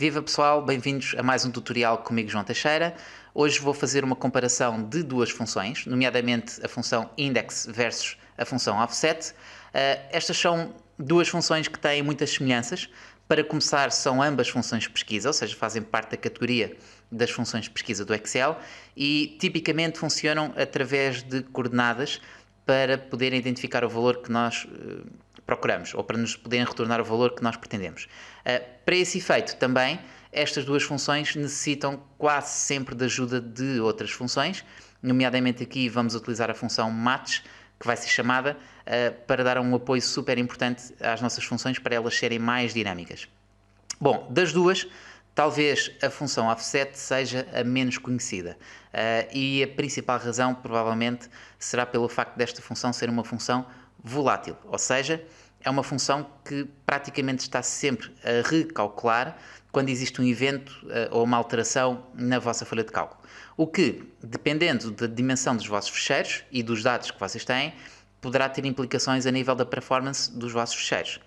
Viva pessoal, bem-vindos a mais um tutorial comigo, João Teixeira. Hoje vou fazer uma comparação de duas funções, nomeadamente a função index versus a função offset. Estas são duas funções que têm muitas semelhanças. Para começar, são ambas funções de pesquisa, ou seja, fazem parte da categoria das funções de pesquisa do Excel e tipicamente funcionam através de coordenadas para poderem identificar o valor que nós procuramos ou para nos poderem retornar o valor que nós pretendemos. Para esse efeito, também, estas duas funções necessitam quase sempre de ajuda de outras funções, nomeadamente aqui vamos utilizar a função match, que vai ser chamada para dar um apoio super importante às nossas funções para elas serem mais dinâmicas. Bom, das duas, talvez a função offset seja a menos conhecida e a principal razão provavelmente será pelo facto desta função ser uma função volátil, ou seja, é uma função que praticamente está sempre a recalcular quando existe um evento ou uma alteração na vossa folha de cálculo. O que, dependendo da dimensão dos vossos ficheiros e dos dados que vocês têm, poderá ter implicações a nível da performance dos vossos ficheiros.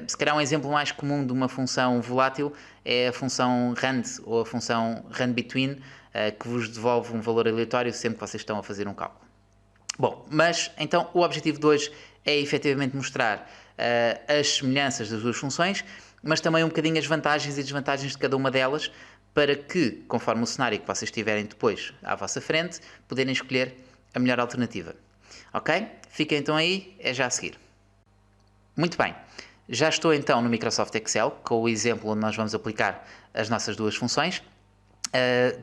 Se calhar um exemplo mais comum de uma função volátil é a função rand ou a função rand-between, que vos devolve um valor aleatório sempre que vocês estão a fazer um cálculo. Bom, mas então o objetivo de hoje é efetivamente mostrar as semelhanças das duas funções, mas também um bocadinho as vantagens e desvantagens de cada uma delas, para que, conforme o cenário que vocês tiverem depois à vossa frente, poderem escolher a melhor alternativa. Ok? Fiquem então aí, é já a seguir. Muito bem, já estou então no Microsoft Excel, com o exemplo onde nós vamos aplicar as nossas duas funções.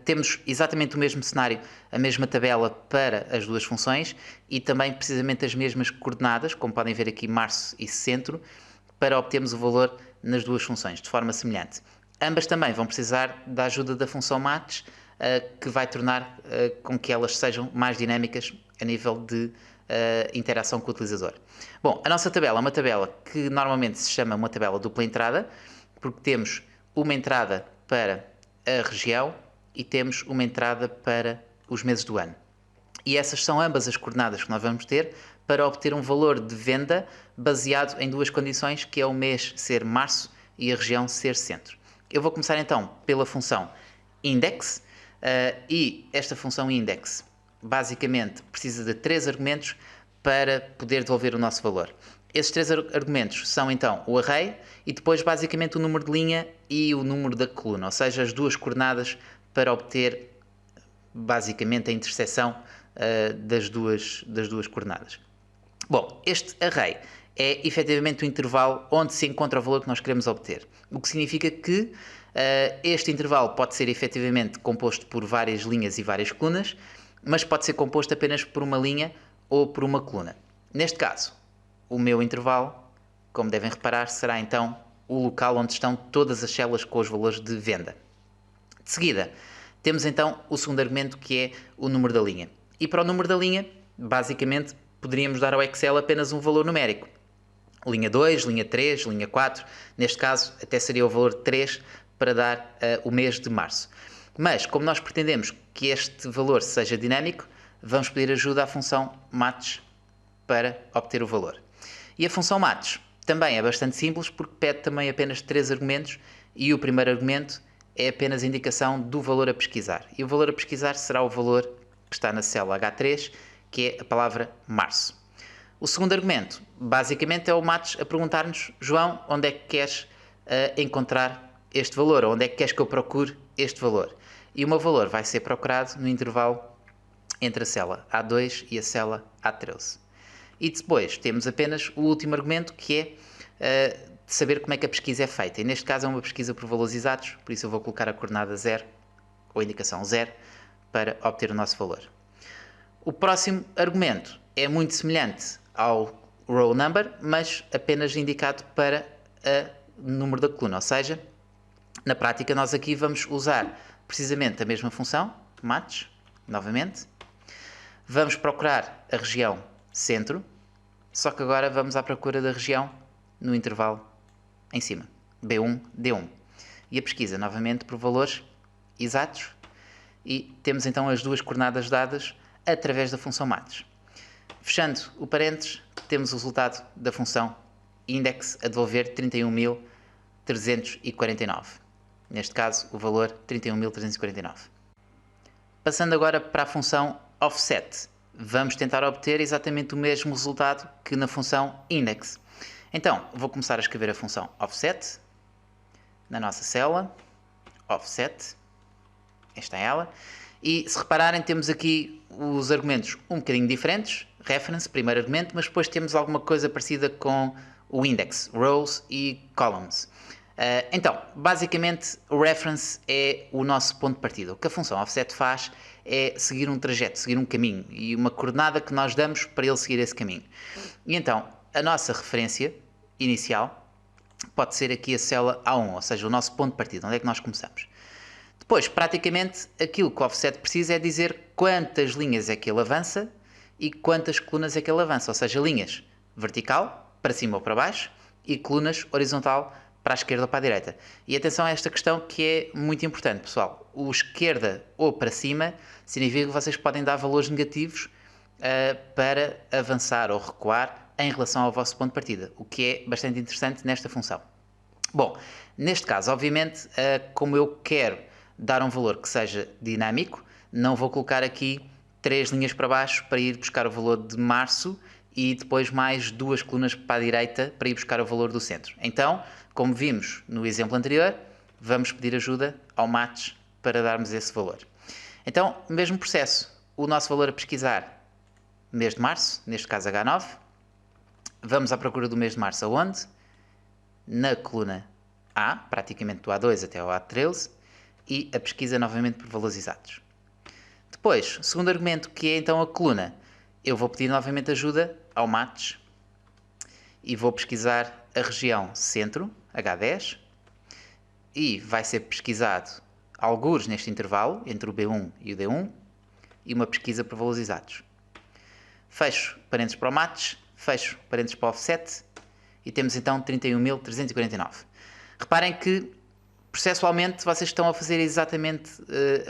Temos exatamente o mesmo cenário, a mesma tabela para as duas funções e também precisamente as mesmas coordenadas, como podem ver aqui março e centro, para obtermos o valor nas duas funções, de forma semelhante. Ambas também vão precisar da ajuda da função match, que vai tornar com que elas sejam mais dinâmicas a nível de interação com o utilizador. Bom, a nossa tabela é uma tabela que normalmente se chama uma tabela dupla entrada, porque temos uma entrada para a região e temos uma entrada para os meses do ano. E essas são ambas as coordenadas que nós vamos ter para obter um valor de venda baseado em duas condições, que é o mês ser março e a região ser centro. Eu vou começar então pela função index e esta função index basicamente precisa de 3 argumentos para poder devolver o nosso valor. Esses 3 argumentos são então o array e depois basicamente o número de linha e o número da coluna, ou seja, as duas coordenadas para obter basicamente a interseção das duas coordenadas. Bom, este array é efetivamente o intervalo onde se encontra o valor que nós queremos obter, o que significa que este intervalo pode ser efetivamente composto por várias linhas e várias colunas, mas pode ser composto apenas por uma linha ou por uma coluna. Neste caso, o meu intervalo, como devem reparar, será então o local onde estão todas as células com os valores de venda. De seguida, temos então o segundo argumento, que é o número da linha. E para o número da linha, basicamente, poderíamos dar ao Excel apenas um valor numérico. Linha 2, linha 3, linha 4, neste caso até seria o valor 3 para dar o mês de março. Mas, como nós pretendemos que este valor seja dinâmico, vamos pedir ajuda à função match para obter o valor. E a função match também é bastante simples, porque pede também apenas 3 argumentos e o primeiro argumento é apenas a indicação do valor a pesquisar. E o valor a pesquisar será o valor que está na célula H3, que é a palavra março. O segundo argumento, basicamente, é o match a perguntar-nos: João, onde é que queres encontrar este valor? Ou onde é que queres que eu procure este valor? E o meu valor vai ser procurado no intervalo entre a célula A2 e a célula A13. E depois temos apenas o último argumento, que é de saber como é que a pesquisa é feita. E neste caso é uma pesquisa por valores exatos, por isso eu vou colocar a coordenada 0, ou a indicação 0, para obter o nosso valor. O próximo argumento é muito semelhante ao row number, mas apenas indicado para o número da coluna, ou seja, na prática nós aqui vamos usar precisamente a mesma função, match, novamente. Vamos procurar a região centro, só que agora vamos à procura da região no intervalo em cima, B1, D1. E a pesquisa novamente por valores exatos e temos então as duas coordenadas dadas através da função match. Fechando o parênteses, temos o resultado da função index a devolver 31.349. neste caso o valor 31.349. Passando agora para a função offset, vamos tentar obter exatamente o mesmo resultado que na função index. Então, vou começar a escrever a função offset na nossa célula, offset, esta é ela, e se repararem temos aqui os argumentos um bocadinho diferentes, reference, primeiro argumento, mas depois temos alguma coisa parecida com o index, rows e columns. Então, basicamente, o reference é o nosso ponto de partida. O que a função offset faz é seguir um trajeto, seguir um caminho e uma coordenada que nós damos para ele seguir esse caminho. E então, a nossa referência inicial pode ser aqui a célula A1, ou seja, o nosso ponto de partida, onde é que nós começamos. Depois, praticamente, aquilo que o offset precisa é dizer quantas linhas é que ele avança e quantas colunas é que ele avança, ou seja, linhas vertical, para cima ou para baixo, e colunas horizontal, para a esquerda ou para a direita. E atenção a esta questão que é muito importante, pessoal. O esquerda ou para cima significa que vocês podem dar valores negativos para avançar ou recuar em relação ao vosso ponto de partida, o que é bastante interessante nesta função. Bom, neste caso, obviamente, como eu quero dar um valor que seja dinâmico, não vou colocar aqui 3 linhas para baixo para ir buscar o valor de março e depois mais 2 colunas para a direita para ir buscar o valor do centro. Então, como vimos no exemplo anterior, vamos pedir ajuda ao Matos para darmos esse valor. Então, mesmo processo, o nosso valor a pesquisar, mês de março, neste caso H9, vamos à procura do mês de março aonde? Na coluna A, praticamente do A2 até ao A13, e a pesquisa novamente por valores exatos. Depois, segundo argumento, que é então a coluna, eu vou pedir novamente ajuda ao Matos e vou pesquisar a região centro, H10, e vai ser pesquisado algures neste intervalo, entre o B1 e o D1, e uma pesquisa por valores exatos. Fecho parênteses para o Matos, fecho parênteses para o offset, e temos então 31.349. Reparem que, processualmente, vocês estão a fazer exatamente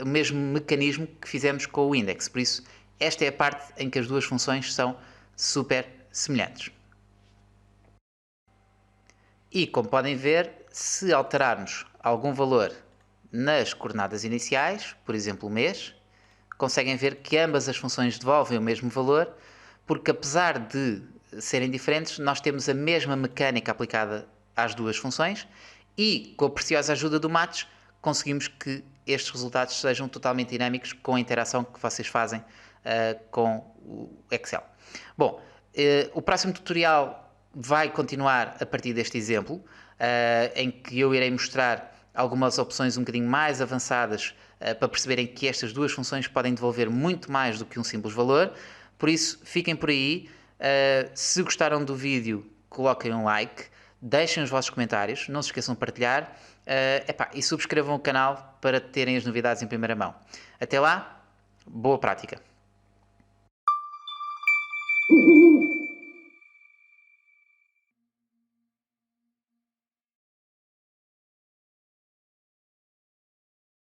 o mesmo mecanismo que fizemos com o index, por isso, esta é a parte em que as duas funções são super semelhantes. E, como podem ver, se alterarmos algum valor nas coordenadas iniciais, por exemplo o mês, conseguem ver que ambas as funções devolvem o mesmo valor, porque apesar de serem diferentes, nós temos a mesma mecânica aplicada às duas funções e, com a preciosa ajuda do Matos, conseguimos que estes resultados sejam totalmente dinâmicos com a interação que vocês fazem com o Excel. Bom, o próximo tutorial vai continuar a partir deste exemplo, em que eu irei mostrar algumas opções um bocadinho mais avançadas para perceberem que estas duas funções podem devolver muito mais do que um simples valor. Por isso, fiquem por aí. Se gostaram do vídeo, coloquem um like, deixem os vossos comentários, não se esqueçam de partilhar e subscrevam o canal para terem as novidades em primeira mão. Até lá, boa prática!